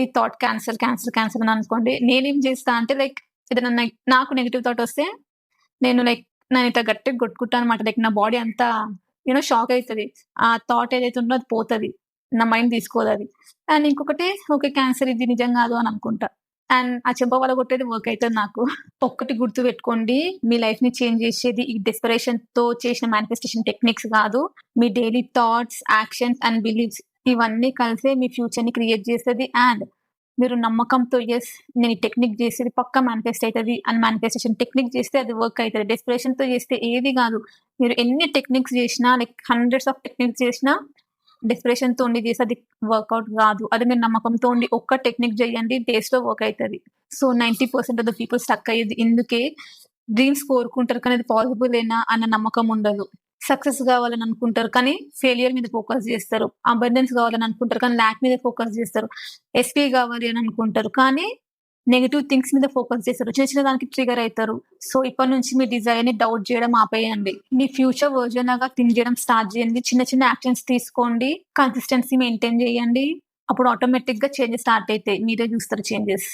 ఈ thought cancel, cancel, cancel అని అనుకోండి. నేనేం చేస్తా అంటే లైక్ ఏదైనా నాకు నెగెటివ్ థాట్ వస్తే నేను లైక్ నేనిట్లా గట్టిగా కొట్టుకుంటా అనమాట. లైక్ నా బాడీ అంతా షాక్ అయితది. ఆ థాట్ ఏదైతే ఉందో అది పోతది. నా మైండ్ తీసుకోదది. అండ్ ఇంకొకటి ఓకే. క్యాన్సర్ ఇది నిజం కాదు అని అనుకుంటా. అండ్ ఆ చెంప పగలగొట్టేది వర్క్ అయితది నాకు. ఒక్కటి గుర్తుపెట్టుకోండి. మీ లైఫ్‌ని చేంజ్ చేసేది ఈ డెస్పరేషన్‌తో చేసిన మేనిఫెస్టేషన్ టెక్నిక్స్ గాదు. మీ daily thoughts, actions and beliefs ఇవన్నీ కలిసే మీ ఫ్యూచర్‌ని క్రియేట్ చేస్తది. అండ్ మీరు నమ్మకంతో యెస్ నేను ఈ టెక్నిక్ చేసేది పక్కా మేనిఫెస్ట్ అయితది అని మేనిఫెస్టేషన్ టెక్నిక్ చేస్తే అది వర్క్ అయితది. డెస్పరేషన్‌తో చేస్తే ఏది గాదు. మీరు ఎన్ని టెక్నిక్స్ చేసినా లైక్ హండ్రెడ్స్ ఆఫ్ టెక్నిక్స్ చేసినా డెస్పరేషన్‌తో ఉండి చేస్తే అది వర్కౌట్ గాదు. అదే మీరు నమ్మకంతో ఉండి ఒక్క టెక్నిక్ చేయండి డేస్‌లో వర్క్ అయితది. So 90% of the people stuck అయ్యేది ఇందుకే. డ్రీమ్స్ కోరుకుంటారు కానీ అది పాసిబులేనా అన్న నమ్మకం ఉండదు. సక్సెస్ గావాలని అనుకుంటారు కానీ ఫెయిల్యూర్ మీద ఫోకస్ జేస్తారు. అబండెన్స్ గావాలని అనుకుంటారు కానీ ల్యాక్ మీద ఫోకస్ జేస్తారు. ఎస్‌పీ గావాలి అని అనుకుంటారు కానీ నెగెటివ్ థింగ్స్ మీద ఫోకస్ చేస్తారు. చిన్న చిన్న దానికి ట్రిగ్గర్ అయితారు. సో ఇప్పటి నుంచి మీ డిజైర్‌ని డౌట్ జేయడం ఆపేయండి. మీ ఫ్యూచర్ వర్షన్ లాగా థింక్ జేయడం స్టార్ట్ జేయండి. చిన్న చిన్న యాక్షన్స్ తీసుకోండి. కన్సిస్టెన్సీ మెయింటైన్ జేయండి. అప్పుడు ఆటోమేటిక్‌గా చేంజెస్ స్టార్ట్ అయితాయి. మీరే జూస్తారు చేంజెస్.